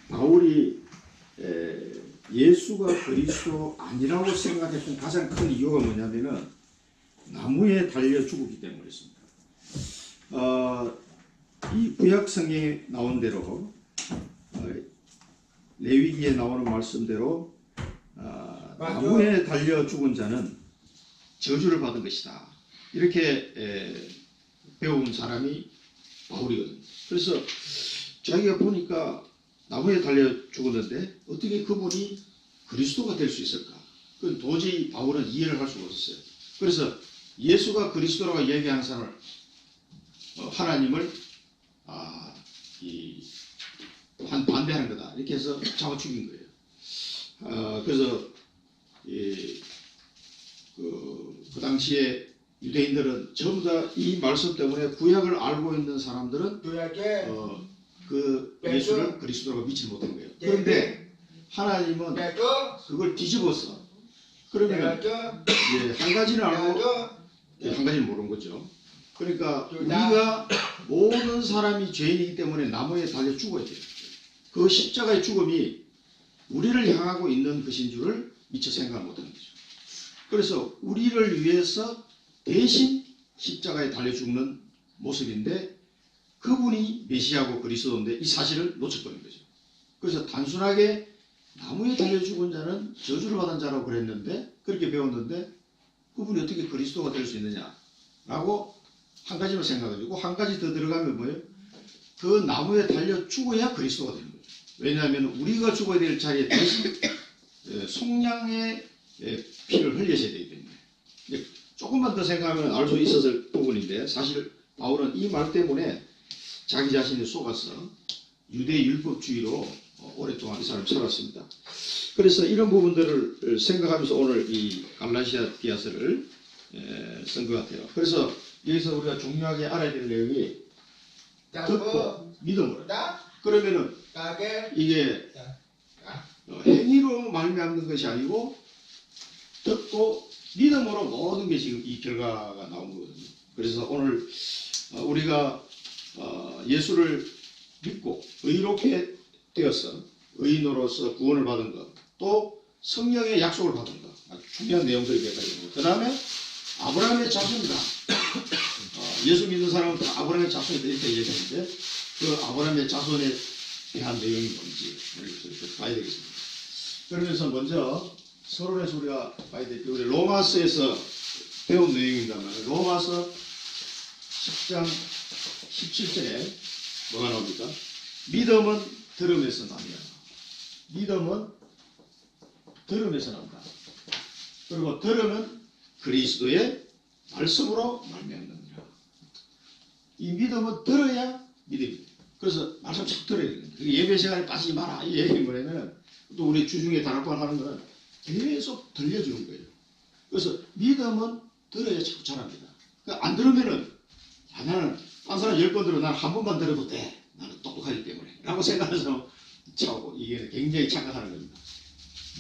바울이 예수가 그리스도 아니라고 생각했던 가장 큰 이유가 뭐냐면은 나무에 달려 죽었기 때문이었습니다. 이 구약 성경에 나온 대로 레위기에 나오는 말씀대로 나무에 달려 죽은 자는 저주를 받은 것이다. 이렇게 배운 사람이 바울이거든요. 그래서 자기가 보니까 나무에 달려 죽었는데 어떻게 그분이 그리스도가 될 수 있을까? 그건 도저히 바울은 이해를 할 수가 없었어요. 그래서 예수가 그리스도라고 얘기하는 사람을 하나님을 반대하는 거다 이렇게 해서 잡아 죽인 거예요. 그래서 그 당시에 유대인들은 전부 다 이 말씀 때문에 구약을 알고 있는 사람들은 그 예수를 그리스도라고 믿지 못한 거예요. 그런데 하나님은 그걸 뒤집었어. 그러면 한 가지는 알고 한 가지는 모르는 거죠. 그러니까 우리가 모든 사람이 죄인이기 때문에 나무에 달려 죽어야 돼요. 그 십자가의 죽음이 우리를 향하고 있는 것인 줄을 미처 생각 못하는 거죠. 그래서 우리를 위해서 대신 십자가에 달려 죽는 모습인데 그분이 메시아고 그리스도인데 이 사실을 놓쳐버린 거죠. 그래서 단순하게 나무에 달려 죽은 자는 저주를 받은 자라고 그랬는데 그렇게 배웠는데 그분이 어떻게 그리스도가 될 수 있느냐라고 한 가지만 생각하고 한 가지 더 들어가면 뭐예요? 그 나무에 달려 죽어야 그리스도가 되는 거죠. 왜냐하면 우리가 죽어야 될 자리에 대신 속량의 피를 흘리셔야 되기 때문에 조금만 더 생각하면 알 수 있었을 부분인데 사실 바울은 이 말 때문에 자기 자신이 속아서 유대 율법주의로 오랫동안 이 사람이 살았습니다. 그래서 이런 부분들을 생각하면서 오늘 이 갈라디아 디아서를 쓴 것 같아요. 그래서 여기서 우리가 중요하게 알아야 될 내용이 듣고 믿음으로. 그러면은 이게 행위로 말미암는 것이 아니고 듣고 믿음으로 모든 게 지금 이 결과가 나온 거거든요. 그래서 오늘 우리가 예수를 믿고 의롭게 되어서 의인으로서 구원을 받은 것, 또 성령의 약속을 받은 것, 아주 중요한 내용들이 몇 가지입니다. 그 다음에 아브라함의 자손이다. 예수 믿는 사람은 다 아브라함의 자손이다 이렇게 얘기하는데 그 아브라함의 자손에 대한 내용이 뭔지 이렇게 봐야 되겠습니다. 그러면서 먼저 서론에서 우리가 봐야 될 게 우리 로마서에서 배운 내용입니다만 로마서 10장 17절에 뭐가 나옵니까? 믿음은 들음에서 나며 믿음은 들음에서 난다. 그리고 들음은 그리스도의 말씀으로 말미암느니라. 이 믿음은 들어야 믿음입니다. 그래서 말씀 잘 들어야 됩니다. 예배 시간에 빠지지 마라. 이 얘기는 뭐냐면 또 우리 주중에 다락방 하는 거는 계속 들려주는 거예요. 그래서 믿음은 들어야 자꾸 잘합니다. 그러니까 안 들으면은 나는 딴 사람 10번 들어 난 한 번만 들어도 돼. 나는 똑똑하기 때문에 라고 생각해서 차고 이게 굉장히 착각하는 겁니다.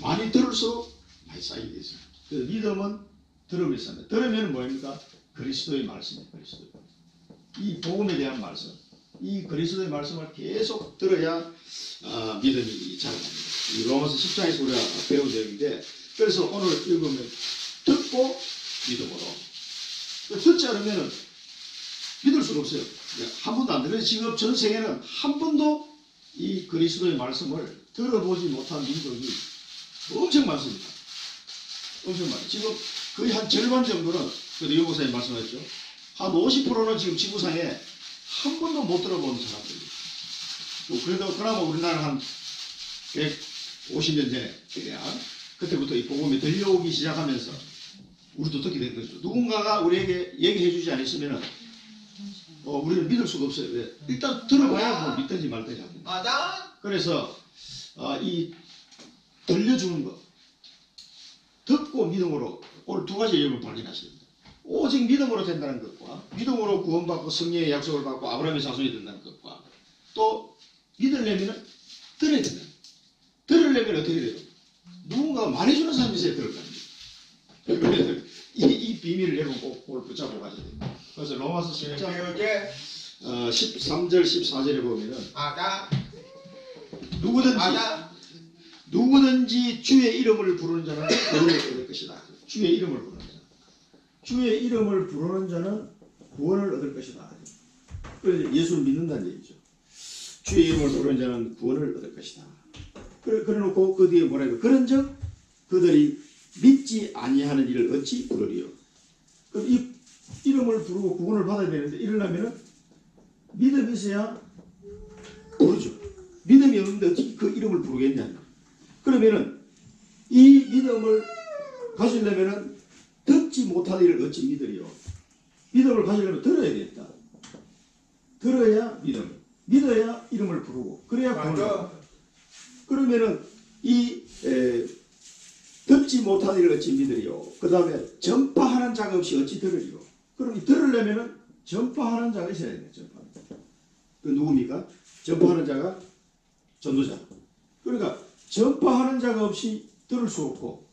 많이 들을수록 많이 쌓이게 되어 있습니다. 그래서 믿음은 들음에서 합니다. 들으면 뭐입니까? 그리스도의 말씀입니다. 그리스도. 이 복음에 대한 말씀. 이 그리스도의 말씀을 계속 들어야 믿음이 자라납니다. 이 로마서 10장에서 우리가 배운 내용인데 그래서 오늘 읽으면 듣고 믿음으로. 듣지 않으면 믿을 수가 없어요. 한 번도 안 들어요. 지금 전 세계는 한 번도 이 그리스도의 말씀을 들어보지 못한 민족이 엄청 많습니다. 엄청 많아요. 지금 거의 한 절반 정도는 그래도 유 목사님 말씀하셨죠. 한 50%는 지금 지구상에 한 번도 못 들어본 사람들이. 그래도 그나마 우리나라 한 150년 전에 그때부터 이 복음이 들려오기 시작하면서 우리도 듣게 된 거죠. 누군가가 우리에게 얘기해 주지 않았으면 우리는 믿을 수가 없어요. 왜? 일단 들어봐야 뭐 믿든지 말든지 합니다. 그래서 이 들려주는 것 듣고 믿음으로 오늘 두 가지 내용을 발견하십니다. 오직 믿음으로 된다는 것과 믿음으로 구원받고 성령의 약속을 받고 아브라함의 자손이 된다는 것과 또 믿으려면 들어야 된다. 들으려면 어떻게 돼요? 누군가가 말해주는 사람이 있어야 들을 거 아닙니까? 이 비밀을 여러분 꼭 오늘 붙잡고 가셔야 됩니다. 그래서 로마서 10장 13절 14절에 보면은 누구든지 주의 이름을 부르는 자는 구원을 얻을 것이다. 주의 이름을 부르는 자. 주의 이름을 부르는 자는 구원을 얻을 것이다. 그래서 예수를 믿는다는 얘기죠. 주의 이름을 부르는 자는 구원을 얻을 것이다. 그래 놓고 그 뒤에 뭐라고? 그런즉 그들이 믿지 아니하는 일을 어찌 부르리요? 그럼 이 이름을 부르고 구원을 받아야 되는데 이러려면은 믿음이 있어야 부르죠. 믿음이 없는데 어찌 그 이름을 부르겠냐? 그러면은 이 믿음을 가지려면은 듣지 못하는 일을 어찌 믿으리요? 믿음을 가지려면 들어야 되겠다. 들어야 믿음. 믿어야 이름을 부르고 그래야 구원을. 그러면은 이 듣지 못하는 일을 어찌 믿으리요? 그 다음에 전파하는 자가 없이 어찌 들으리요? 그럼 들으려면은 전파하는 자가 있어야 돼요. 전파하는 자. 그 누굽니까? 전파하는 자가 전도자. 그러니까 전파하는 자가 없이 들을 수 없고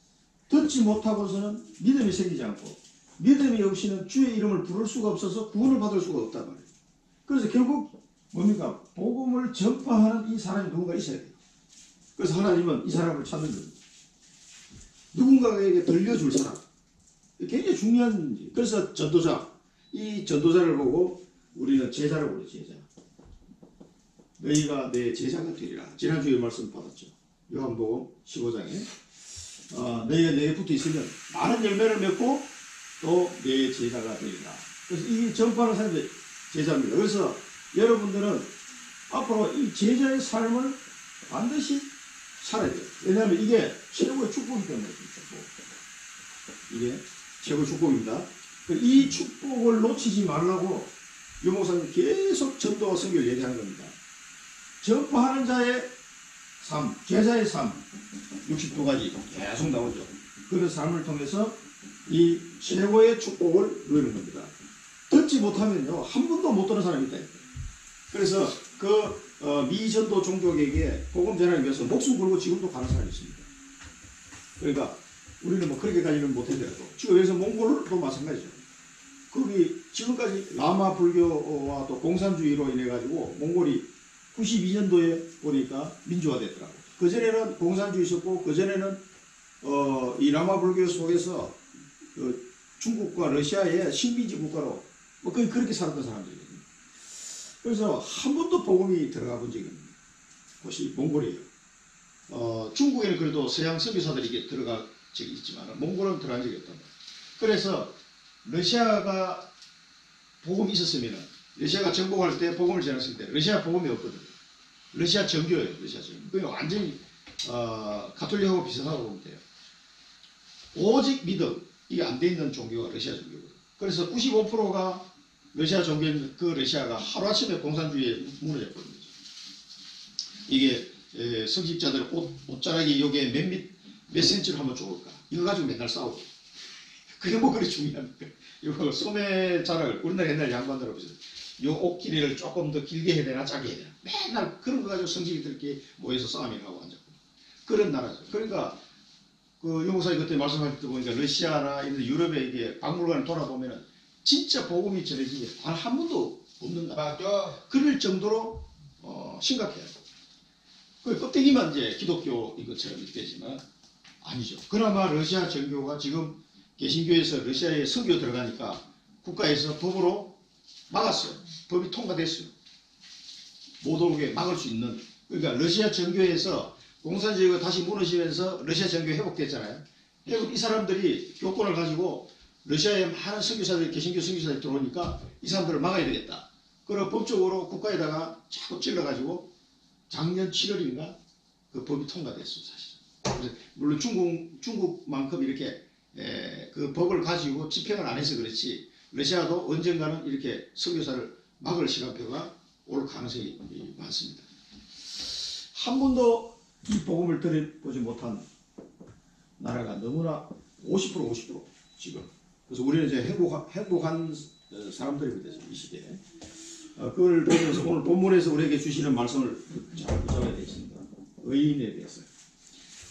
듣지 못하고서는 믿음이 생기지 않고 믿음이 없이는 주의 이름을 부를 수가 없어서 구원을 받을 수가 없단 말이에요. 그래서 결국 뭡니까? 복음을 전파하는 이 사람이 누군가 있어야 돼요. 그래서 하나님은 이 사람을 찾는 겁니다. 누군가에게 들려줄 사람. 굉장히 중요한 문제. 그래서 전도자. 이 전도자를 보고 우리는 제자를 부르죠. 제자. 너희가 내 제자가 되리라. 지난주에 말씀 받았죠. 요한복음 15장에 너희가 내게 붙어 있으면 많은 열매를 맺고 또 내 제자가 되리라. 그래서 이 전파하는 사람들이 제자입니다. 그래서 여러분들은 앞으로 이 제자의 삶을 반드시 살아야 돼요. 왜냐하면 이게 최고의 축복이기 때문에 이게 최고의 축복입니다. 이 축복을 놓치지 말라고 유 목사님 계속 전도와 선교를 얘기하는 겁니다. 전파하는 자의 삶, 제자의 삶 62가지 계속 나오죠. 그런 삶을 통해서 이 최고의 축복을 누리는 겁니다. 듣지 못하면요 한 번도 못 듣는 사람이 있다. 그래서 미전도 종족에게 복음 전하기 위해서 목숨 걸고 지금도 가는 사람이 있습니다. 그러니까 우리는 뭐 그렇게까지는 못하더라도 지금 여기서 몽골도 마찬가지죠. 거기 지금까지 라마 불교와 또 공산주의로 인해 가지고 몽골이 92년도에 보니까 민주화됐더라고. 그 전에는 공산주의 있었고 그 전에는 이 라마 불교 속에서 중국과 러시아의 식민지 국가로 뭐 거의 그렇게 살았던 사람들이거든요. 그래서 한 번도 복음이 들어가 본 적이 없는 곳이 몽골이에요. 중국에는 그래도 서양 선교사들이 이게 들어가 적이 있지만 몽골은 들어간 적이 없단 말이에요. 그래서 러시아가 복음이 있었으면 러시아가 정복할 때 복음을 전했을 때 러시아 복음이 없거든요. 러시아 정교예요. 러시아 정교. 그게 완전히 가톨릭하고 비슷하다고 보면 돼요. 오직 믿음 이게 안 돼 있는 종교가 러시아 종교거든요. 그래서 95%가 러시아 종교인 그 러시아가 하루아침에 공산주의에 무너졌거든요. 이게 성직자들 옷자락이 여기에 몇 센치로 하면 좋을까? 이거 가지고 맨날 싸우고. 그게 뭐 그리 중요합니까? 이거 소매 자락을 우리나라 옛날 양반들 보세요. 요 옷 길이를 조금 더 길게 해야 되나 작게 해야 되나 맨날 그런 거 가지고 성직자들끼리 모여서 싸움을 하고 앉았고 그런 나라죠. 그러니까 그 용사님 그때 말씀하실 때 보니까 러시아나 이런 유럽에 이게 박물관을 돌아보면은 진짜 복음이 전해진 게 단 한 번도 없는가. 맞죠. 그럴 정도로 심각해요. 그 껍데기만 이제 기독교 이것처럼 있겠지만 아니죠. 그나마 러시아 정교가 지금 개신교에서 러시아에 선교 들어가니까 국가에서 법으로 막았어요. 법이 통과됐어요. 못 오게 막을 수 있는. 그러니까 러시아 정교에서 공산주의가 다시 무너지면서 러시아 정교 회복됐잖아요. 이 사람들이 교권을 가지고 러시아에 많은 선교사들이 개신교 선교사들이 들어오니까 이 사람들을 막아야 되겠다. 그리고 법적으로 국가에다가 자꾸 찔러가지고 작년 7월인가 그 법이 통과됐어요. 사실. 물론 중국만큼 이렇게 그 법을 가지고 집행을 안 해서 그렇지 러시아도 언젠가는 이렇게 선교사를 막을 시간표가 올 가능성이 많습니다. 한 번도 이 복음을 들어보지 못한 나라가 너무나 50% 지금. 그래서 우리는 이제 행복한 사람들입니다. 이 시대에. 그걸 보면서 오늘 본문에서 우리에게 주시는 말씀을 잘 붙잡아야 되겠습니다. 의인에 대해서.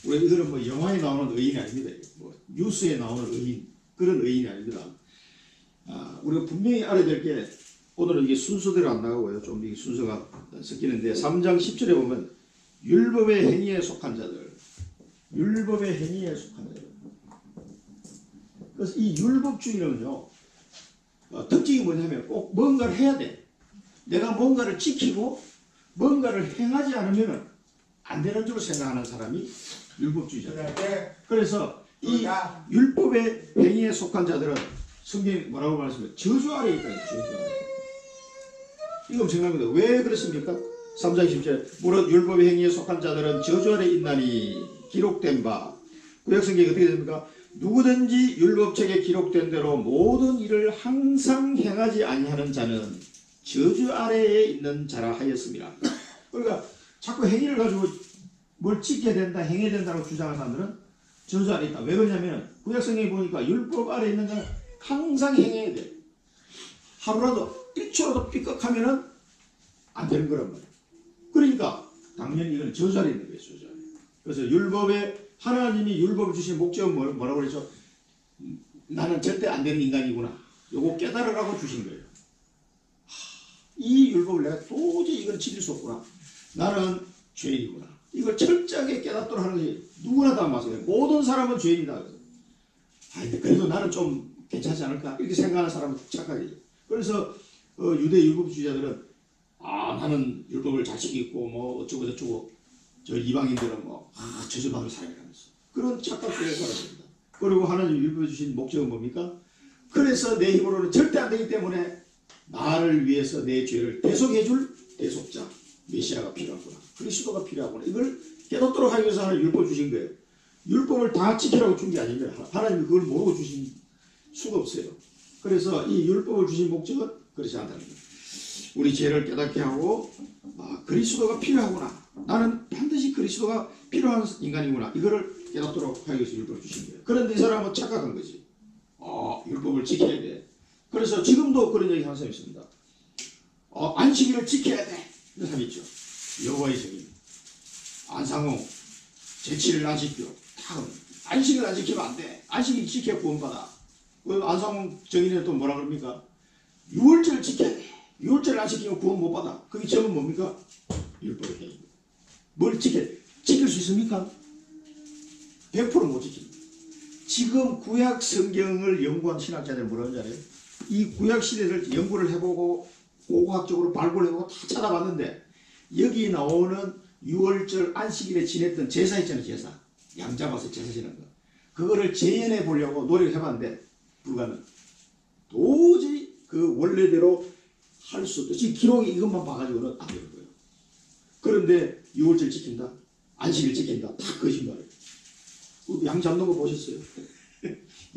우리 이들은 뭐 영화에 나오는 의인이 아닙니다. 뭐 뉴스에 나오는 의인 그런 의인이 아닙니다. 우리가 분명히 알아야 될 게 오늘은 이게 순서대로 안 나가고요. 좀 이게 순서가 섞이는데 3장 10절에 보면 율법의 행위에 속한 자들. 율법의 행위에 속한 자들. 그래서 이 율법주의는요, 특징이 뭐냐면 꼭 뭔가를 해야 돼. 내가 뭔가를 지키고 뭔가를 행하지 않으면 안 되는 줄 생각하는 사람이 율법주의자다. 그래서 이 율법의 행위에 속한 자들은 성경이 뭐라고 말씀해요? 저주 아래에 있다. 저주 아래. 이거 엄청납니다. 왜 그렇습니까? 3장 10절 무릇 율법의 행위에 속한 자들은 저주 아래 있나니 기록된 바. 구약성경이 어떻게 됩니까? 누구든지 율법책에 기록된 대로 모든 일을 항상 행하지 아니하는 자는 저주 아래에 있는 자라 하였습니다. 그러니까 자꾸 행위를 가지고 뭘 지켜야 된다, 행해야 된다고 주장하는 사람들은 저주 아래에 있다. 왜 그러냐면 구약성경에 보니까 율법 아래에 있는 자는 항상 행해야 돼. 하루라도 1초라도 삐걱하면은 안 되는 거란 말이야. 그러니까 당연히 이건 저주 아래에 있는 거예요. 저주 아래. 그래서 율법에 하나님이 율법을 주신 목적은 뭐라고 그러죠? 나는 절대 안 되는 인간이구나. 요거 깨달으라고 주신 거예요. 이 율법을 내가 도저히 이걸 지킬 수 없구나. 나는 죄인이구나. 이걸 철저하게 깨닫도록 하는 것이 누구나 다 마찬가지예요. 모든 사람은 죄인이다. 그래도 나는 좀 괜찮지 않을까? 이렇게 생각하는 사람은 착각이죠. 그래서 유대 율법주의자들은 나는 율법을 잘 지키고 뭐 어쩌고 저쩌고 저 이방인들은 뭐 저주받을 사람이라면서 그런 착각들에 살아갑니다. 그리고 하나님 율법에 주신 목적은 뭡니까? 그래서 내 힘으로는 절대 안 되기 때문에 나를 위해서 내 죄를 대속해줄 대속자 메시아가 필요하구나. 그리스도가 필요하구나. 이걸 깨닫도록 하기 위해서 하나님 율법 주신 거예요. 율법을 다 지키라고 준 게 아닙니다. 하나님이 그걸 모르고 주신 수가 없어요. 그래서 이 율법을 주신 목적은 그렇지 않다는 거예요. 우리 죄를 깨닫게 하고 그리스도가 필요하구나. 나는 반드시 그리스도가 필요한 인간이구나. 이거를 깨닫도록 하기 위해서 율법을 주신 거예요. 그런데 이 사람은 착각한 거지. 율법을 지켜야 돼. 그래서 지금도 그런 얘기 하는 사람이 있습니다. 안식일을 지켜야 돼. 이런 사람이 있죠. 여호와의 증인, 안상홍, 제7일 안식교. 다 안식일 안 지키면 안 돼. 안식일 지켜야 구원받아. 안상홍 증인은 또 뭐라 그럽니까? 6월절을 지켜야 돼. 6월절을 안 지키면 구원 못 받아. 그게 제목은 뭡니까? 율법의 행위. 뭘 지킬 수 있습니까? 100% 못 지킵니다. 지금 구약 성경을 연구한 신학자들은 뭐라고 하잖아요. 이 구약 시대를 연구를 해보고 고고학적으로 발굴을 해보고 다 찾아봤는데 여기 나오는 6월절 안식일에 지냈던 제사 있잖아요. 제사. 양 잡아서 제사 지내는 거. 그거를 재현해 보려고 노력을 해봤는데 불가능. 도저히 그 원래대로 할 수 없다. 지금 기록이 이것만 봐가지고는 안 되는 거예요. 그런데 6월절 지킨다. 안식일 지킨다. 다 거짓말이에요. 양 잡는 거 보셨어요?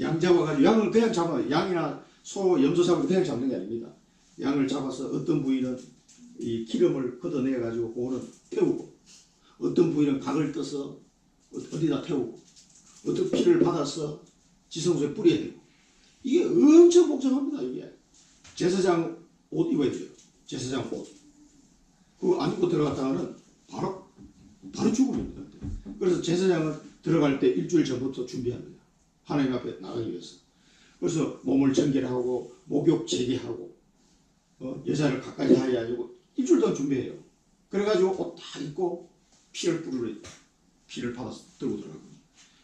양 잡아가지고 양을 그냥 잡아요. 양이나 소, 염소 잡아도 그냥 잡는 게 아닙니다. 양을 잡아서 어떤 부위는 이 기름을 걷어내가지고 그거는 태우고 어떤 부위는 각을 떠서 어디다 태우고 어떤 피를 받아서 지성소에 뿌려야 되고 이게 엄청 복잡합니다. 이게 제사장 옷 입어야 돼요. 제사장 옷. 그거 안 입고 들어갔다가는 바로 죽음입니다. 그래서 제사장은 들어갈 때 일주일 전부터 준비합니다. 하나님 앞에 나가기 위해서. 그래서 몸을 정결하고 목욕 제기하고 여자를 가까이 하게 하고 일주일 동안 준비해요. 그래가지고 옷 다 입고 피를 받아서 들고 들어가고.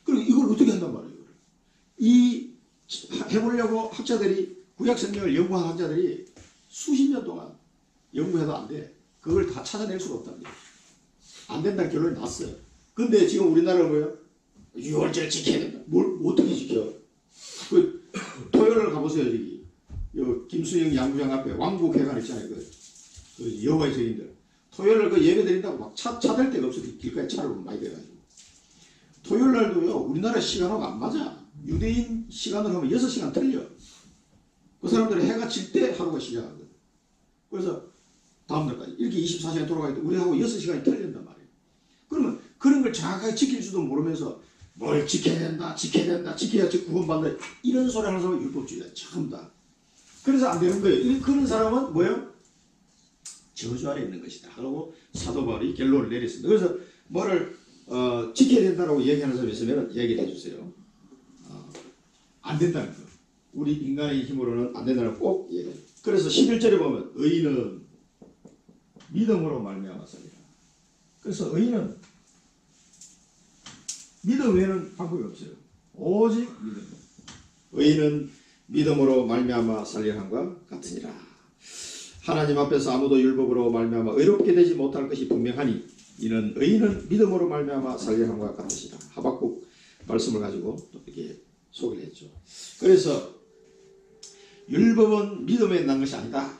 그리고 이걸 어떻게 한단 말이에요. 이 해보려고 학자들이 구약 성경을 연구한 학자들이 수십 년 동안 연구해도 안 돼. 그걸 다 찾아낼 수가 없답니다. 안 된다는 결론이 났어요. 근데 지금 우리나라가 뭐예요? 6월절 지켜야 된다. 뭘 어떻게 지켜? 그 토요일을 가보세요. 여기 김수영 양구장 앞에 왕국회관 있잖아요. 그 여호와의 증인들. 토요일날 그 예배 드린다고 막 차 댈 데가 없어요. 길가에 차를 많이 대가지고. 토요일 날도요. 우리나라 시간하고 안 맞아. 유대인 시간으로 하면 6시간 틀려. 그 사람들은 해가 질 때 하루가 시작하거든. 그래서 다음날까지 이렇게 24시간 돌아가기 때문에 우리하고 6시간이 틀린단 말이에요. 그러면 그런 걸 정확하게 지킬 줄도 모르면서 뭘 지켜야 된다, 지켜야 구원받는다. 이런 소리 하는 사람은 율법주의자. 처음 다. 그래서 안 되는 거예요. 그런 사람은 뭐예요? 저주 아래 있는 것이다. 하고 사도 바울이 결론을 내렸습니다. 그래서 뭐를 지켜야 된다고 얘기하는 사람이 있으면 얘기를 해주세요. 안 된다는 거. 우리 인간의 힘으로는 안 된다는 거 꼭 얘기해요. 그래서 11절에 보면 의인은 믿음으로 말미암아 살리라. 그래서 의인은 믿음 외에는 방법이 없어요. 오직 믿음. 의인은 믿음으로 말미암아 살려함과 같으니라. 하나님 앞에서 아무도 율법으로 말미암아 의롭게 되지 못할 것이 분명하니 이는 의인은 믿음으로 말미암아 살려함과 같으시라. 하박국 말씀을 가지고 또 이렇게 소개를 했죠. 그래서 율법은 믿음에 난 것이 아니다.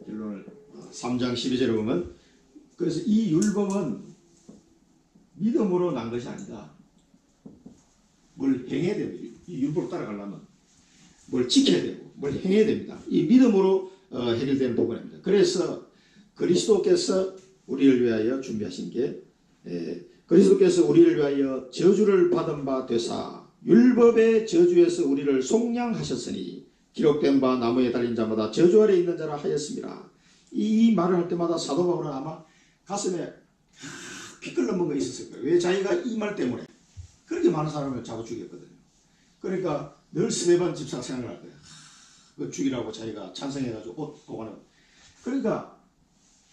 결론을 3장 12절에 보면 그래서 이 율법은 믿음으로 난 것이 아니다. 뭘 행해야 됩니다. 이 율법을 따라가려면 뭘 지켜야 되고 뭘 행해야 됩니다. 이 믿음으로 해결되는 부분입니다. 그래서 그리스도께서 우리를 위하여 준비하신 게 그리스도께서 우리를 위하여 저주를 받은 바 되사 율법의 저주에서 우리를 속량하셨으니 기록된 바 나무에 달린 자마다 저주 아래 있는 자라 하였습니다. 이 말을 할 때마다 사도 바울은 아마 가슴에 피 끓는 거 있었을 거예요. 왜? 자기가 이 말 때문에 그렇게 많은 사람을 잡아 죽였거든요. 그러니까 늘 스데반 집사 생각을 할 거예요. 그 죽이라고 자기가 찬성해가지고 옷 보관을. 그러니까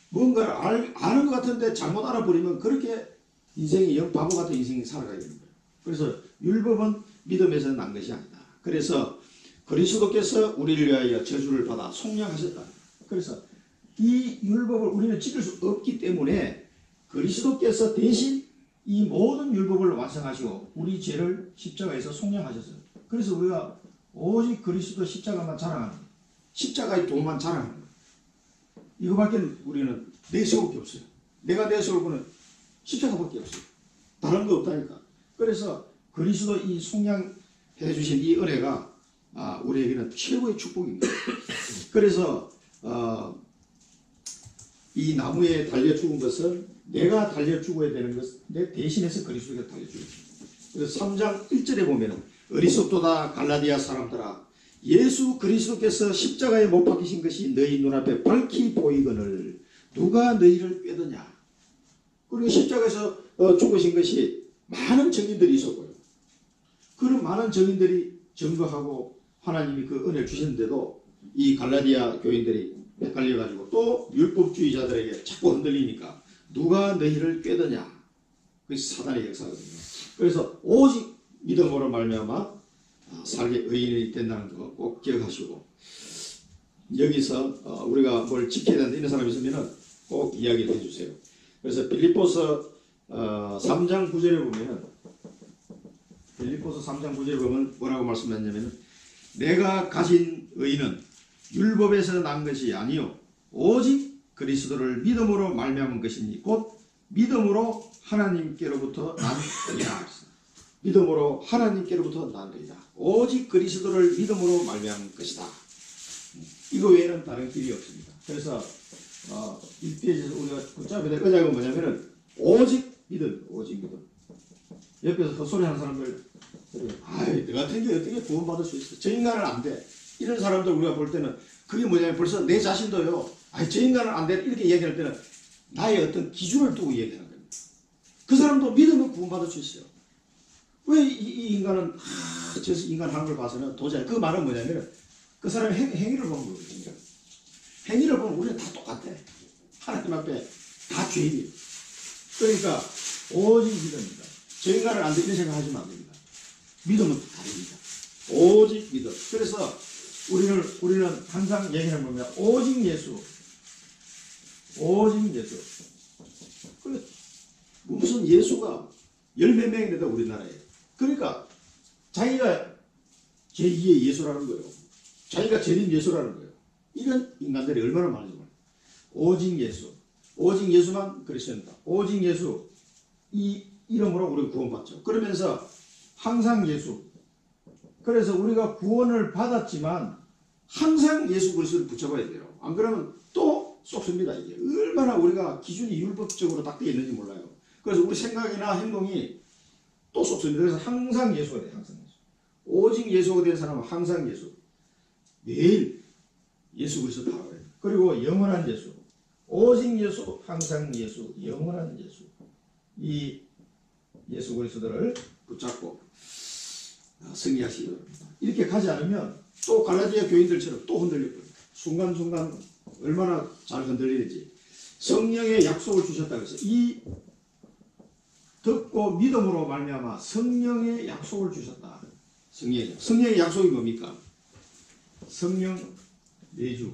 뭔가를 아는 것 같은데 잘못 알아버리면 그렇게 인생이 바보 같은 인생이 살아가게 되는 거예요. 그래서 율법은 믿음에서 난 것이 아니다. 그래서 그리스도께서 우리를 위하여 저주를 받아 속량하셨다. 그래서 이 율법을 우리는 지킬 수 없기 때문에 그리스도께서 대신 이 모든 율법을 완성하시고 우리 죄를 십자가에서 속량하셨어요. 그래서 우리가 오직 그리스도 십자가만 자랑하는 거예요. 십자가의 도만 자랑하는 거예요. 이거밖에 우리는 내세울 게 없어요. 내가 내세울 거는 십자가밖에 없어요. 다른 거 없다니까. 그래서 그리스도 이 속량해 주신 이 은혜가 우리에게는 최고의 축복입니다. 그래서 이 나무에 달려 죽은 것은 내가 달려 죽어야 되는 것, 내 대신해서 그리스도가 달려 죽었습니다. 그래서 3장 1절에 보면 어리석도다 갈라디아 사람들아 예수 그리스도께서 십자가에 못 박히신 것이 너희 눈앞에 밝히 보이거늘 누가 너희를 꾀더냐. 그리고 십자가에서 죽으신 것이 많은 증인들이 있었고요. 그런 많은 증인들이 증거하고 하나님이 그 은혜를 주셨는데도 이 갈라디아 교인들이 헷갈려가지고 또 율법주의자들에게 자꾸 흔들리니까 누가 너희를 꾀더냐. 그게 사단의 역사거든요. 그래서 오직 믿음으로 말미암아 살게 의인이 된다는 거 꼭 기억하시고 여기서 우리가 뭘 지켜야 된다 이런 사람이 있으면 꼭 이야기를 해주세요. 그래서 빌립보서 3장 9절에 보면 빌립보서 3장 9절에 보면 뭐라고 말씀하냐면 내가 가진 의는 율법에서 난 것이 아니요 오직 그리스도를 믿음으로 말미암은 것이니 곧 믿음으로 하나님께로부터 난 것이다. 믿음으로 하나님께로부터 난 것이다. 오직 그리스도를 믿음으로 말미암은 것이다. 이거 외에는 다른 길이 없습니다. 그래서 1페이지에서 우리가 붙잡아야 될 의자가 뭐냐면은 오직 믿음, 오직 믿음. 옆에서 헛소리하는 사람들 너 같은 게 어떻게 구원받을 수 있어? 저 인간은 안 돼. 이런 사람들 우리가 볼 때는 그게 뭐냐면 벌써 내 자신도요. 저 인간은 안 돼. 이렇게 얘기할 때는 나의 어떤 기준을 두고 얘기하는 겁니다. 그 사람도 믿으면 구원받을 수 있어요. 왜 이 인간은 저 인간 하는 걸 봐서는 도저히 그 말은 뭐냐면 그 사람의 행위를 보는 거거든요. 행위를 보면 우리는 다 똑같아. 하나님 앞에 다 죄인이에요. 그러니까 오직 믿음입니다. 저 인간은 안 돼. 이런 생각하시면 안 됩니다. 믿음은 다릅니다. 오직 믿음. 그래서 우리는 항상 얘기하는 겁니다. 오직 예수. 오직 예수. 무슨 예수가 열몇 명이 된다 우리나라에. 그러니까 자기가 제2의 예수라는 거예요. 자기가 제일 예수라는 거예요. 이런 인간들이 얼마나 많은지 몰라요. 오직 예수. 오직 예수만 그리스도입니다. 오직 예수. 이 이름으로 우리가 구원받죠. 그러면서 항상 예수. 그래서 우리가 구원을 받았지만 항상 예수 그리스도를 붙잡아야 돼요. 안 그러면 또 쏙습니다. 이게 얼마나 우리가 기준이 율법적으로 딱 되어 있는지 몰라요. 그래서 우리 생각이나 행동이 또 쏙습니다. 그래서 항상 예수가 돼요. 항상 예수. 오직 예수가 된 사람은 항상 예수. 매일 예수 그리스도 다 알아요. 그리고 영원한 예수. 오직 예수, 항상 예수, 영원한 예수. 이 예수 그리스도를 붙잡고 승리하시기 바랍니다. 이렇게 가지 않으면 또 갈라디아 교인들처럼 또 흔들릴 겁니다. 순간순간 얼마나 잘 흔들리는지. 성령의 약속을 주셨다고 해서 이 듣고 믿음으로 말미암아 성령의 약속을 주셨다. 성령의 약속이 뭡니까? 성령 내주.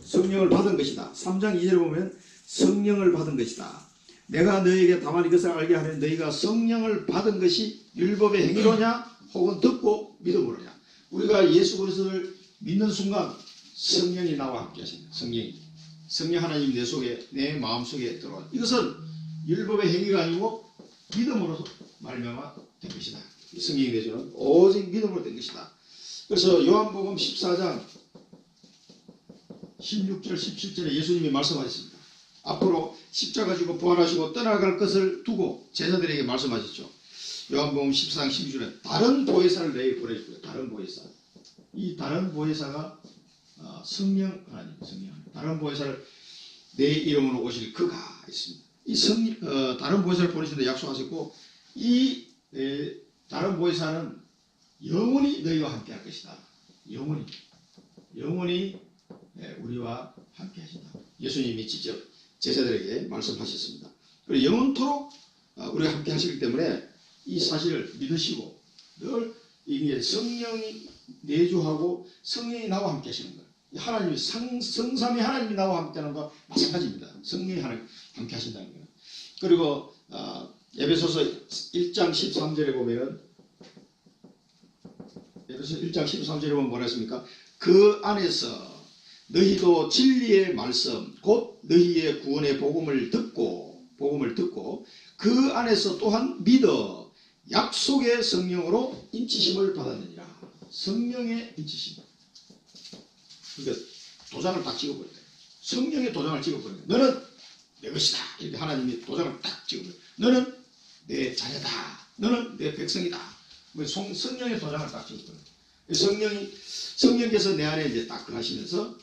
성령을 받은 것이다. 3장 2절에 보면 성령을 받은 것이다. 내가 너희에게 다만 이것을 알게 하는 너희가 성령을 받은 것이 율법의 행위로냐 혹은 듣고 믿음으로냐. 우리가 예수 그리스도를 믿는 순간 성령이 나와 함께 하신다. 성령 하나님 내 속에 내 마음속에 들어와. 이것은 율법의 행위가 아니고 믿음으로 말미암아 된 것이다. 성령이 내주는 오직 믿음으로 된 것이다. 그래서 요한복음 14장 16절 17절에 예수님이 말씀하셨습니다. 앞으로 십자가 지고 부활하시고 떠나갈 것을 두고 제자들에게 말씀하셨죠. 요한복음 14장 12절에 다른 보혜사를 내게 보내주고요. 다른 보혜사. 이 다른 보혜사가 성령 하나님, 성령 하나님. 다른 보혜사를 내 이름으로 오실 그가 있습니다. 이 다른 보혜사를 보내신다 약속하셨고, 이 다른 보혜사는 영원히 너희와 함께 할 것이다. 영원히 우리와 함께 하신다. 예수님이 직접 제자들에게 말씀하셨습니다. 그리고 영원토록 우리가 함께 하시기 때문에 이 사실을 믿으시고 늘 이게 성령이 내주하고 성령이 나와 함께 하시는 거예요. 하나님이 성삼위 하나님이 나와 함께 하는 것과 마찬가지입니다. 성령이 하나님 함께 하신다는 거예요. 그리고 에베소서 1장 13절에 보면은 에베소서 1장 13절에 보면 뭐라 했습니까? 그 안에서 너희도 진리의 말씀 곧 너희의 구원의 복음을 듣고 그 안에서 또한 믿어 약속의 성령으로 인치심을 받았느니라. 성령의 인치심. 그러니까 도장을 딱 찍어버려요. 성령의 도장을 찍어버려요. 너는 내 것이다. 이렇게 하나님이 도장을 딱 찍어버려요. 너는 내 자녀다. 너는 내 백성이다. 성령의 도장을 딱 찍어버려요. 성령께서 내 안에 이제 딱 하시면서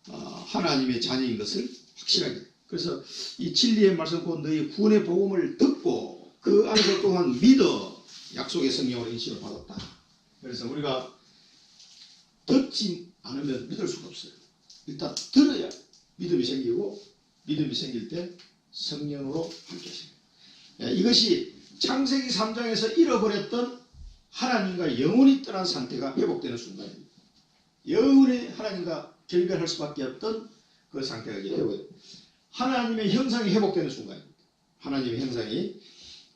하나님의 자녀인 것을 확실하게. 그래서 이 진리의 말씀 곧 너희 구원의 복음을 듣고 그 안에서 또한 믿어 약속의 성령으로 인식을 받았다. 그래서 우리가 듣지 않으면 믿을 수가 없어요. 일단 들어야 믿음이 생기고 믿음이 생길 때 성령으로 함께 하십니다. 이것이 창세기 3장에서 잃어버렸던 하나님과 영원히 떠난 상태가 회복되는 순간입니다. 영원히 하나님과 결별할 수밖에 없던 그 상태가 회복돼요. 하나님의 형상이 회복되는 순간입니다. 하나님의 형상이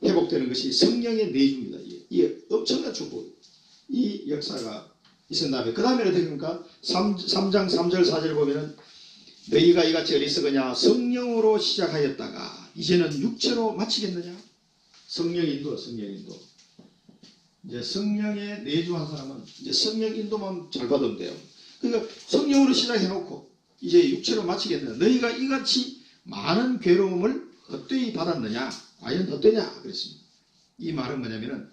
회복되는 것이 성령의 내주입니다. 이게 엄청난 축복. 이 역사가 있은 다음에 그 다음에 어떻게 됩니까? 3장 3절 4절 보면은 너희가 이같이 어리석으냐 성령으로 시작하였다가 이제는 육체로 마치겠느냐. 성령 인도. 이제 성령의 내주한 사람은 이제 성령 인도만 잘 받으면 돼요. 그러니까 성령으로 시작해놓고 이제 육체로 마치겠느냐. 너희가 이같이 많은 괴로움을 헛되이 받았느냐. 과연 어떠냐 그랬습니다. 이 말은 뭐냐면은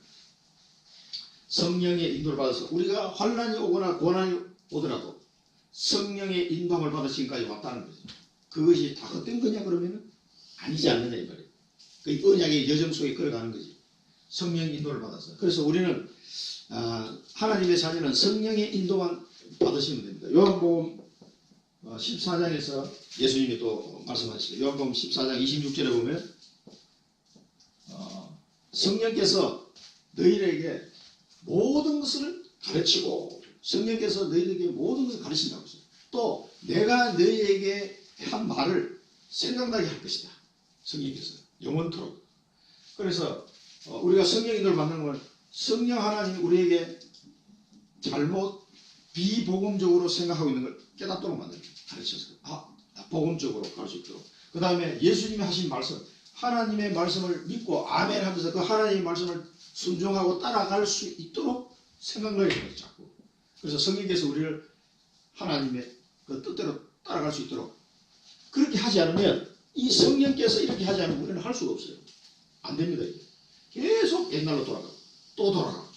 성령의 인도를 받아서 우리가 환난이 오거나 고난이 오더라도 성령의 인도함을 받아 지금까지 왔다는 거죠. 그것이 다 헛된 거냐 그러면은 아니지 않느냐 이 말이에요. 그 언약의 여정 속에 걸어가는 거지. 성령 인도를 받아서. 그래서 우리는 하나님의 자녀는 성령의 인도만 받으시면 됩니다. 요한복음 14장에서 예수님이 또 말씀하시죠. 요한복음 14장 26절에 보면 성령께서 너희에게 모든 것을 가르치고 성령께서 너희에게 모든 것을 가르친다고 했어요. 또 내가 너희에게 한 말을 생각나게 할 것이다. 성령께서 영원토록. 그래서 우리가 성령 인도를 받는 건 성령 하나님이 우리에게 잘못 비복음적으로 생각하고 있는 걸 깨닫도록 만드는 거예요. 가르쳐서 복음적으로 갈 수 있도록. 그 다음에 예수님이 하신 말씀 하나님의 말씀을 믿고 아멘 하면서 그 하나님의 말씀을 순종하고 따라갈 수 있도록 생각나게 해요. 자꾸. 그래서 성령께서 우리를 하나님의 그 뜻대로 따라갈 수 있도록 그렇게 하지 않으면 이 성령께서 이렇게 하지 않으면 우리는 할 수가 없어요. 안 됩니다. 이게. 계속 옛날로 돌아가고 또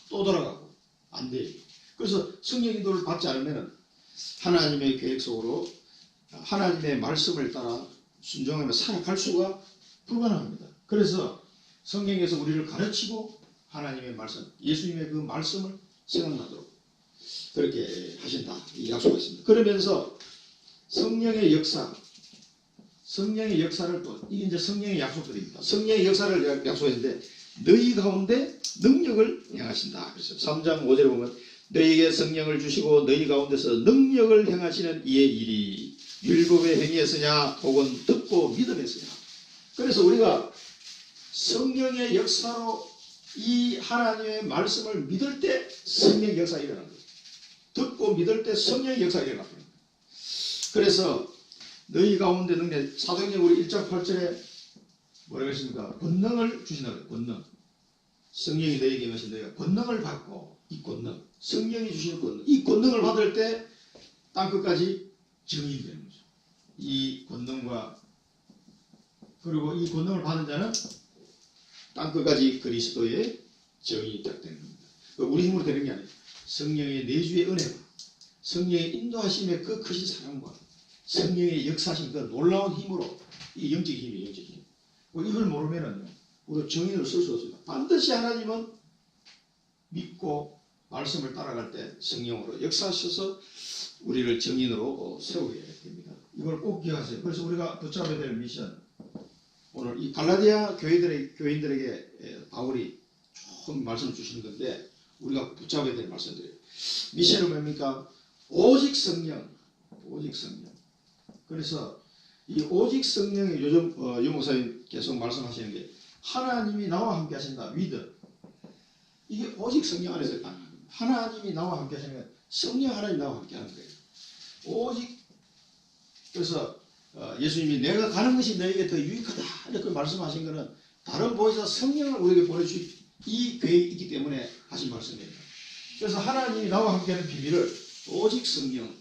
돌아가고 안 돼요. 그래서 성령 인도를 받지 않으면 하나님의 계획 속으로 하나님의 말씀을 따라 순종하며 살아갈 수가 불가능합니다. 그래서 성령에서 우리를 가르치고 하나님의 말씀, 예수님의 그 말씀을 생각나도록 그렇게 하신다. 이 약속하십니다. 그러면서 성령의 역사, 성령의 역사를 또 이게 이제 성령의 약속들입니다. 성령의 역사를 약속했는데 너희 가운데 능력을 행하신다. 그래서 3장 5절에 보면 너희에게 성령을 주시고 너희 가운데서 능력을 행하시는 이의 일이 율법의 행위에서냐 혹은 듣고 믿음에서냐. 그래서 우리가 성령의 역사로 이 하나님의 말씀을 믿을 때 성령의 역사가 일어나는 거예요. 듣고 믿을 때 성령의 역사가 일어나는 거예요. 그래서 너희 가운데 능력, 사도행전 우리 1장 8절에 뭐라고 했습니까? 권능을 주신다고요. 권능. 성령이 너희에게 임하신 너희가 권능을 받고 이 권능, 성령이 주시는 권능, 이 권능을 받을 때 땅끝까지 증인이 되는 거죠. 이 권능과 그리고 이 권능을 받은 자는 땅끝까지 그리스도의 정의이 딱 되는 겁니다. 우리 힘으로 되는 게 아니에요. 성령의 내주의 은혜와 성령의 인도하심의 그 크신 사랑과 성령의 역사하신 그 놀라운 힘으로 이 영적 힘이에요. 영적 힘. 이걸 모르면은요, 우리가 정인으로 쓸 수 없습니다. 반드시 하나님은 믿고 말씀을 따라갈 때 성령으로 역사하셔서 우리를 정인으로 세우게 됩니다. 이걸 꼭 기억하세요. 그래서 우리가 붙잡아야 될 미션, 오늘 이 갈라디아 교인들에게 바울이 좋은 말씀을 주시는 건데 우리가 붙잡아야 될 말씀들이에요. 미션은 뭡니까? 오직 성령, 오직 성령. 그래서 이 오직 성령이 요즘 유 목사님 계속 말씀하시는 게 하나님이 나와 함께 하신다. 믿음. 이게 오직 성령 안에서 가능합니다. 하나님이 나와 함께 하시는 건 성령 하나님 나와 함께 하는 거예요. 오직 그래서 예수님이 내가 가는 것이 너에게 더 유익하다 이렇게 말씀하신 것은 다른 보혜사 성령을 우리에게 보내주신 이 계획이 있기 때문에 하신 말씀입니다. 그래서 하나님이 나와 함께하는 비밀을 오직 성령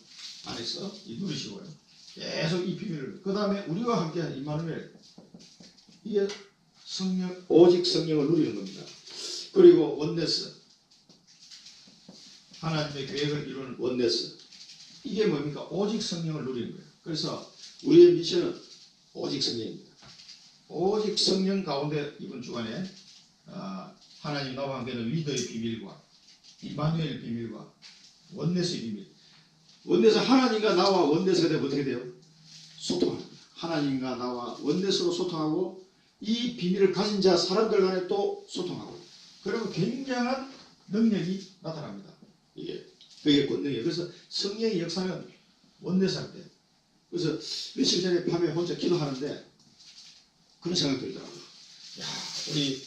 안에서 누리시고요. 계속 이 비밀을 그 다음에 우리와 함께하는 임마누엘 이게 성령 오직 성령을 누리는 겁니다. 그리고 원네스 하나님의 계획을 이루는 원네스 이게 뭡니까? 오직 성령을 누리는 거예요. 그래서 우리의 미션은 오직 성령입니다. 오직 성령 가운데 이번 주간에 하나님 나와 함께하는 리더의 비밀과 임마누엘 비밀과 원네스의 비밀. 원네스 하나님과 나와 원네스가 되면 어떻게 돼요? 소통합니다. 하나님과 나와 원네스로 소통하고 이 비밀을 가진 자 사람들 간에 또 소통하고 그러면 굉장한 능력이 나타납니다. 그게 권능이에요. 그래서 성령의 역사는 원네스 할 때. 그래서 며칠 전에 밤에 혼자 기도하는데 그런 생각이 들더라고요. 야, 우리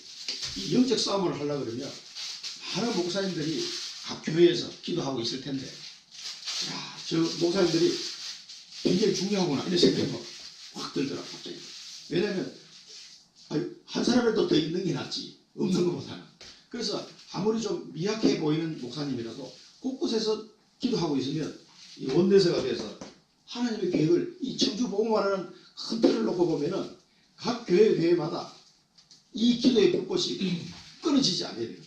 이 영적 싸움을 하려고 그러면 많은 목사님들이 각 교회에서 기도하고 있을 텐데 야, 저 목사님들이 굉장히 중요하구나 이런 생각이 확 들더라고요. 갑자기. 왜냐하면 한 사람이라도 더 있는 게 낫지 없는 것보다는. 그래서 아무리 좀 미약해 보이는 목사님이라도 곳곳에서 기도하고 있으면 이 원내서가 돼서 하나님의 계획을 이 청주 복음화라는 큰 틀을 놓고 보면은 각 교회마다 이 기도의 불꽃이 끊어지지 않아야 돼요.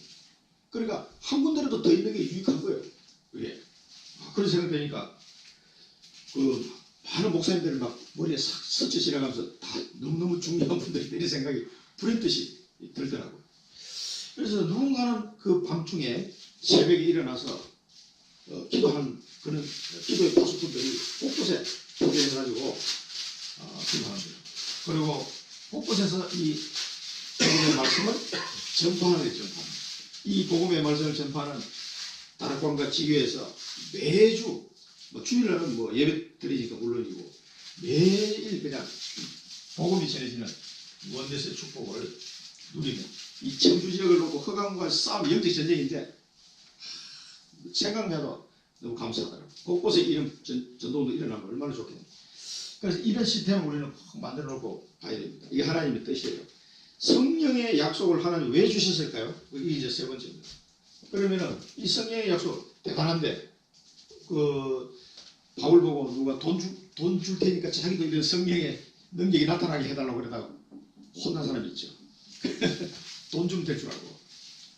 그러니까 한 군데라도 더 있는 게 유익한 거예요. 그게 그런 생각 되니까 그 많은 목사님들이 막 머리에 싹 스쳐 지나가면서 다 너무너무 중요한 분들이 이런 생각이 불현듯이 들더라고요. 그래서 누군가는 그 밤중에 새벽에 일어나서 기도하는 그런 기도의 파수꾼들이 곳곳에 초대해가지고 기도하는 거예요. 그리고 곳곳에서 이 복음의 말씀을 전파하는 거예요. 전파하는. 이 복음의 말씀을 전파하는 다락방과 지교에서 매주 주일날은 예배 드리니까 물론이고 매일 그냥 복음이 전해지는 원내스의 축복을 누리는 이 청주 지역을 놓고 허강과 싸움 영적 전쟁인데 생각나도 너무 감사하더라고요. 곳곳에 이런 전동도 일어나면 얼마나 좋겠네요. 그래서 이런 시스템을 우리는 꼭 만들어 놓고 가야 됩니다. 이게 하나님의 뜻이에요. 성령의 약속을 하나님 왜 주셨을까요? 이게 이제 세 번째입니다. 그러면은 이 성령의 약속 대단한데 그 바울 보고 누가 돈 줄 테니까 자기도 이런 성령의 능력이 나타나게 해달라고 그러다가 혼난 사람이 있죠. 돈 주면 될 줄 알고.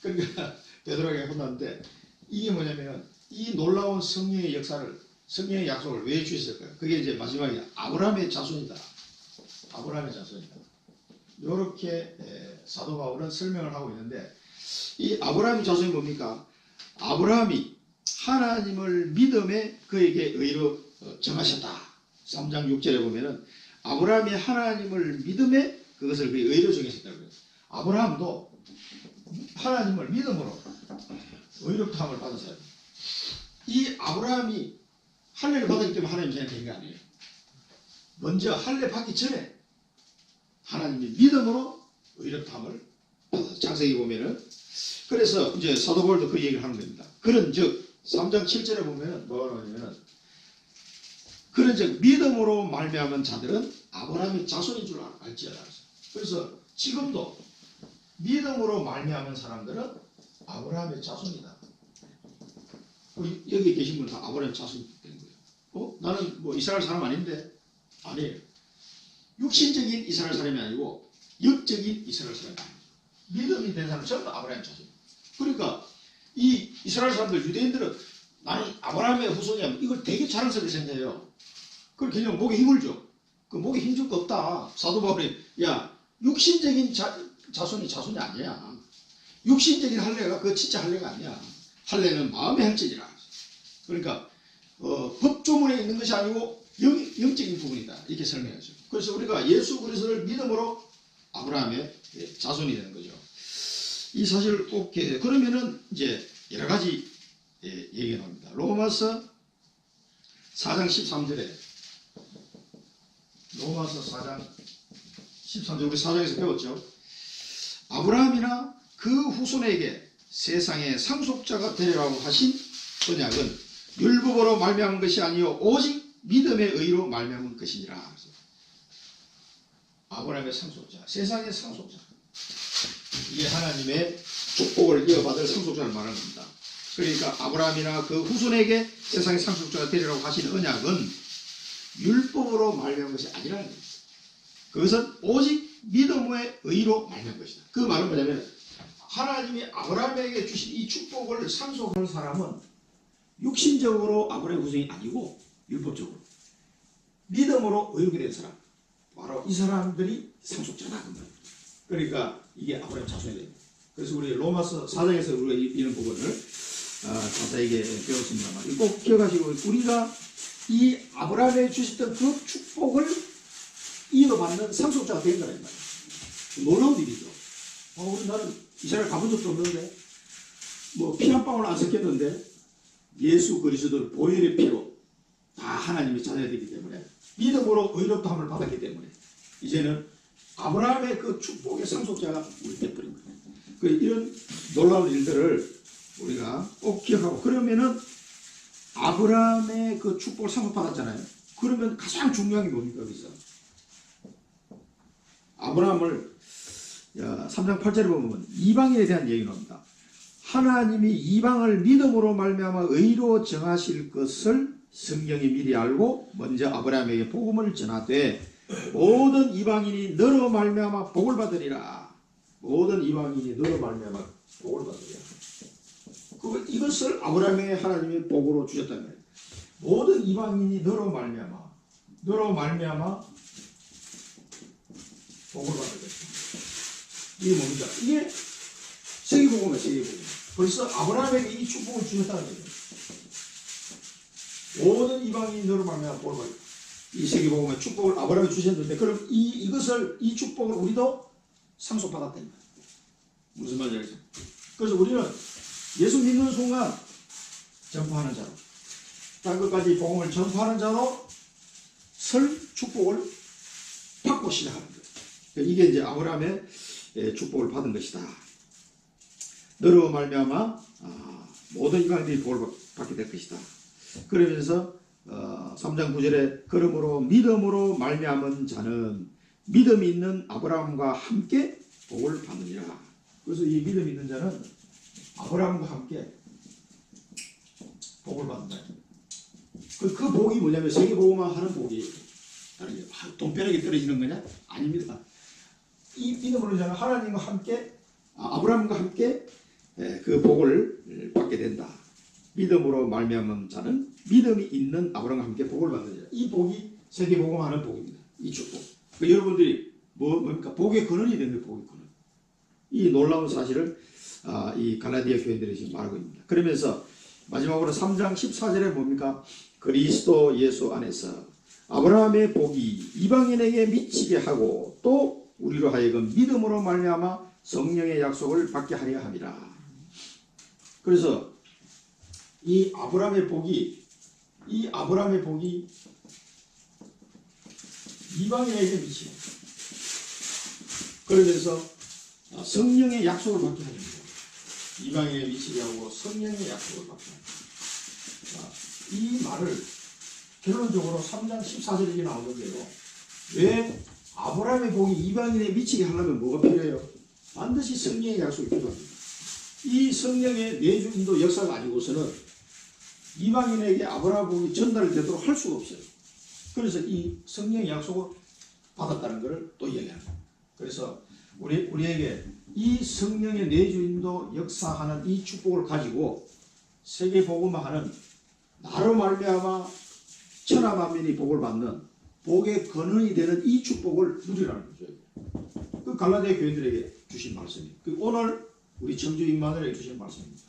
그러니까 베드로에게 혼났는데 이게 뭐냐면 이 놀라운 성령의 역사를 성령의 약속을 왜 주셨을까요? 그게 이제 마지막에 아브라함의 자손이다. 아브라함의 자손이다. 이렇게 사도 바울은 설명을 하고 있는데 이 아브라함의 자손이 뭡니까? 아브라함이 하나님을 믿음에 그에게 의로 정하셨다. 3장 6절에 보면은 아브라함이 하나님을 믿음에 그것을 그 의로 정했었다고 해요. 아브라함도 하나님을 믿음으로 의롭다함을 받은 사람. 이 아브라함이 할례를 받았기 때문에 하나님 자녀가 된 게 아니에요. 먼저 할례 받기 전에 하나님이 믿음으로 의롭다함을 받았어요. 창세기 보면은 그래서 이제 사도 바울도 그 얘기를 하는 겁니다. 그런 즉 3장 7절에 보면은 뭐가 나오냐면은 그런 즉 믿음으로 말미암은 자들은 아브라함의 자손인 줄 알지어다. 그래서 지금도 믿음으로 말미암은 사람들은 아브라함의 자손이다. 여기 계신 분은 다 아브라함의 자손이 되는 거예요. 나는 뭐 이스라엘 사람 아닌데 아니에요. 육신적인 이스라엘 사람이 아니고 영적인 이스라엘 사람이에요. 믿음이 된 사람은 전부 아브라함의 자손. 그러니까 이 이스라엘 사람들 유대인들은 나는 아브라함의 후손이야 이걸 되게 자랑스럽게 생각해요. 그걸 그냥 목에 힘을 줘. 그 목에 힘줄 거 없다. 사도 바울이 야 육신적인 자손이 아니야. 육신적인 할례가 그 진짜 할례가 아니야. 할례는 마음의 할지니라. 그러니까 법조문에 있는 것이 아니고 영적인 부분이다. 이렇게 설명하죠. 그래서 우리가 예수 그리스도를 믿음으로 아브라함의 자손이 되는 거죠. 이 사실을 꼭 그러면은 이제 여러 가지 얘기가 나옵니다. 로마서 4장 13절에 로마서 4장 13절 우리 4장에서 배웠죠. 아브라함이나 그 후손에게 세상의 상속자가 되리라고 하신 언약은 율법으로 말미암은 것이 아니요 오직 믿음의 의로 말미암은 것이니라. 아브라함의 상속자, 세상의 상속자. 이게 하나님의 축복을 이어받을 상속자를 말하는 겁니다. 그러니까 아브라함이나 그 후손에게 세상의 상속자가 되리라고 하신 언약은 율법으로 말미암은 것이 아니라는 겁니다. 그것은 오직 믿음의 의로 말미암은 것이다. 그 말은 뭐냐면 하나님이 아브라함에게 주신 이 축복을 상속할 사람은 육신적으로 아브라함의 후손이 아니고 율법적으로 믿음으로 의롭게 된 사람, 바로 이 사람들이 상속자다. 그러니까 이게 아브라함 자손이 됩니다. 그래서 우리 로마서 4장에서 우리가 이런 부분을 자세하게 배웠습니다만 꼭 기억하시고 우리가 이 아브라함에 주셨던 그 축복을 이어받는 상속자가 된 거란 말이에요. 놀라운 일이죠. 우리 나는 이스라엘 가본 적도 없는데 뭐 피 한 방울 안 섞였는데 예수 그리스도 보혈의 피로 다 하나님의 자녀가 되기 때문에 믿음으로 의롭다함을 받았기 때문에 이제는 아브라함의 그 축복의 상속자가 우리 되어버린 거예요. 이런 놀라운 일들을 우리가 꼭 기억하고 그러면은 아브라함의 그 축복을 상속받았잖아요. 그러면 가장 중요한 게 뭡니까? 그래서 아브라함을 3장 8절에 보면 이방인에 대한 얘기가 나옵니다. 하나님이 이방을 믿음으로 말미암아 의로 정하실 것을 성경이 미리 알고 먼저 아브라함에게 복음을 전하되 모든 이방인이 너로 말미암아 복을 받으리라. 모든 이방인이 너로 말미암아 복을 받으리라. 이것을 아브라함에게 하나님이 복으로 주셨다는 거예요. 모든 이방인이 너로 말미암아 복을 받을 것이다. 이게 뭡니까? 이게 세계복음이에요. 세계복음. 벌써 아브라함에게 이 축복을 주셨다는 거예요. 모든 이방인이 너로 말미암아 복을 받을 것이다. 이 세계복음의 축복을 아브라함에 주셨는데 그럼 이 축복을 우리도 상속받았다는 거예요. 무슨 말인지 알죠? 그래서 우리는 예수 믿는 순간 전파하는 자로 땅끝까지 복음을 전파하는 자로 설 축복을 받고 시작하는 거예요. 이게 이제 아브라함의 축복을 받은 것이다. 너로 말미암아 모든 이방인들이 복을 받게 될 것이다. 그러면서 3장 9절에 그러므로 믿음으로 말미암은 자는 믿음이 있는 아브라함과 함께 복을 받느니라. 그래서 이 믿음이 있는 자는 아브라함과 함께 복을 받는다. 그 복이 뭐냐면 세계복음화 하는 복이에요. 돈벼락이 떨어지는 거냐? 아닙니다. 이 믿음으로 자는 하나님과 함께 아브라함과 함께 그 복을 받게 된다. 믿음으로 말미암은 자는 믿음이 있는 아브라함과 함께 복을 받느니라. 이 복이 세계복음화하는 복입니다. 이 축복. 여러분들이 뭡니까? 복의 근원이 되는 거예요. 복의 근원. 이 놀라운 사실을 이 갈라디아 교인들이 지금 말하고 있습니다. 그러면서 마지막으로 3장 14절에 뭡니까? 그리스도 예수 안에서 아브라함의 복이 이방인에게 미치게 하고 또 우리로 하여금 믿음으로 말미암아 성령의 약속을 받게 하려 함이라. 그래서 이 아브라함의 복이 이방인에게 미치게, 그러면서 성령의 약속을 받게 합니다. 이방인에 미치게 하고 성령의 약속을 받게 합니다. 이 말을 결론적으로 3장 14절에 나오는데요. 왜 아브라함의 복이 이방인에 미치게 하려면 뭐가 필요해요? 반드시 성령의 약속이 필요합니다. 이 성령의 내주 인도 역사가 아니고서는 이방인에게 아브라함 복이 전달되도록 할 수가 없어요. 그래서 이 성령의 약속을 받았다는 것을 또 이야기합니다. 그래서 우리에게 이 성령의 내주인도 역사하는 이 축복을 가지고 세계복음화하는 나로 말미암아 천하 만민이 복을 받는 복의 근원이 되는 이 축복을 누리라는 거죠. 그 갈라디아 교회들에게 주신 말씀입니다. 그 오늘 우리 청주 임마누엘에게 주신 말씀입니다.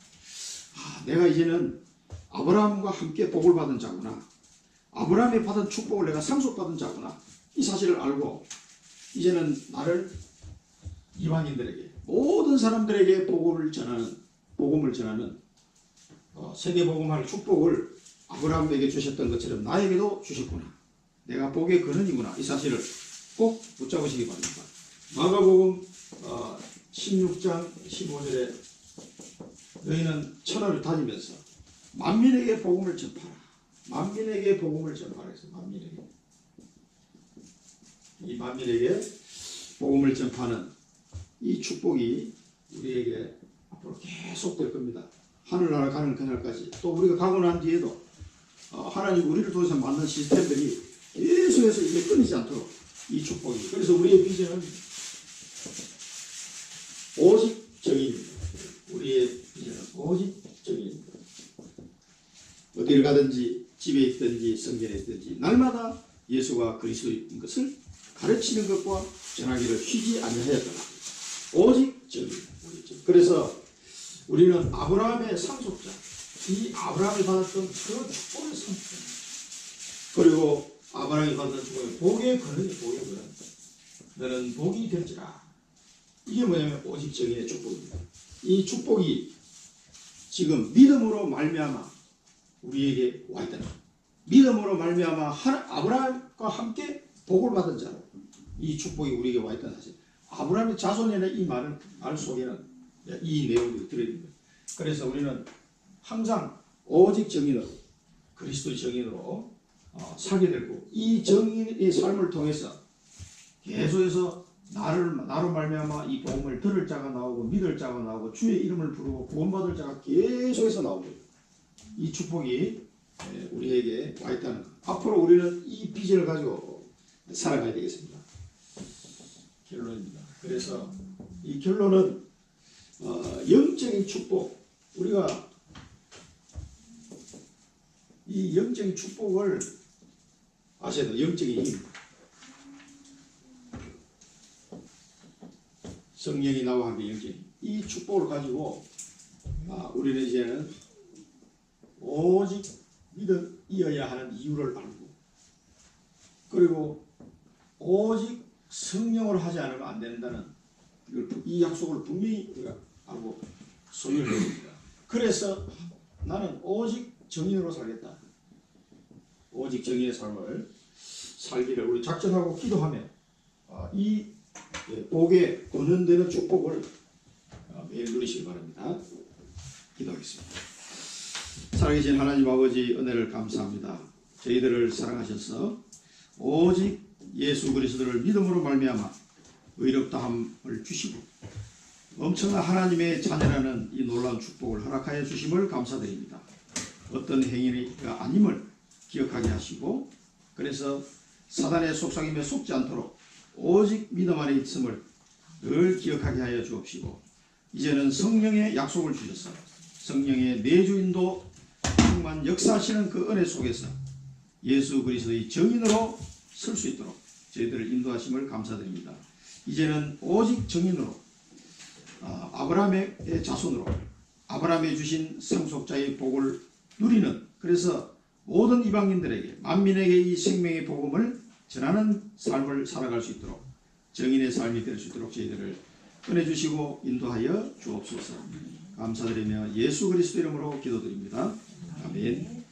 내가 이제는 아브라함과 함께 복을 받은 자구나. 아브라함이 받은 축복을 내가 상속받은 자구나. 이 사실을 알고 이제는 나를 이방인들에게, 모든 사람들에게 복음을 전하는 세계복음화의 축복을 아브라함에게 주셨던 것처럼 나에게도 주셨구나. 내가 복의 근원이구나. 이 사실을 꼭 붙잡으시기 바랍니다. 마가복음 16장 15절에 너희는 천하를 다니면서 만민에게 복음을 전파하라. 만민에게 복음을 전파하라 해서 이 만민에게 복음을 전파하는 이 축복이 우리에게 앞으로 계속 될 겁니다. 하늘나라 가는 그날까지, 또 우리가 가고 난 뒤에도 하나님 우리를 통해서 만든 시스템들이 계속해서 이게 끊이지 않도록 이 축복이. 그래서 우리의 비전은 오직 정의입니다. 우리의 비전은 오직 정의입니다. 어디를 가든지 집에 있든지 성전에 있든지 날마다 예수가 그리스도인 것을 가르치는 것과 전하기를 쉬지 아니하였더라. 오직 정의입니다. 그래서 우리는 아브라함의 상속자, 이 아브라함이 받았던 그 축복의 상속자, 그리고 아브라함이 받은 축복의 복의 근원이 복의 근원. 너는 복이 될지라. 이게 뭐냐면 오직 정의의 축복입니다. 이 축복이 지금 믿음으로 말미암아 우리에게 와 있다. 믿음으로 말미암아 아브라함과 함께 복을 받은 자로 이 축복이 우리에게 와 있다는 사실. 아브라함의 자손이라는 이 말 속에는 이 내용이 들어있습니다. 그래서 우리는 항상 오직 정의로, 그리스도의 정의로 살게 되고, 이 정의의 삶을 통해서 계속해서 나로 말미암아 이 복음을 들을 자가 나오고 믿을 자가 나오고 주의 이름을 부르고 구원받을 자가 계속해서 나오고, 이 축복이 우리에게 와 있다는 것. 앞으로 우리는 이 비전을 가지고 살아가야 되겠습니다. 결론입니다. 그래서 이 결론은 영적인 축복, 우리가 이 영적인 축복을 아셔야 돼요. 영적인 힘, 성령이 나와 함께 영적인 힘. 이 축복을 가지고 우리는 이제는 오직 믿어야 하는 이유를 알고, 그리고 오직 성령으로 하지 않으면 안 된다는 이 약속을 분명히 우리가 알고 소유를 해야 됩니다. 그래서 나는 오직 정인으로 살겠다. 오직 정의의 삶을 살기를 우리 작정하고 기도하며 이 복에 권연되는 축복을 매일 누리시기 바랍니다. 기도하겠습니다. 살아계신 하나님 아버지, 은혜를 감사합니다. 저희들을 사랑하셔서 오직 예수 그리스도를 믿음으로 말미암아 의롭다함을 주시고 엄청난 하나님의 자녀라는 이 놀라운 축복을 허락하여 주심을 감사드립니다. 어떤 행위가 아님을 기억하게 하시고, 그래서 사단의 속삭임에 속지 않도록 오직 믿음 안에 있음을 늘 기억하게 하여 주옵시고, 이제는 성령의 약속을 주셔서 성령의 내주인도 충만 역사하시는 그 은혜 속에서 예수 그리스도의 정인으로 설 수 있도록 저희들을 인도하심을 감사드립니다. 이제는 오직 정인으로 아브라함의 자손으로 아브라함이 주신 상속자의 복을 누리는, 그래서 모든 이방인들에게 만민에게 이 생명의 복음을 전하는 삶을 살아갈 수 있도록 정인의 삶이 될 수 있도록 저희들을 꺼내주시고 인도하여 주옵소서. 감사드리며 예수 그리스도 이름으로 기도드립니다. 아멘.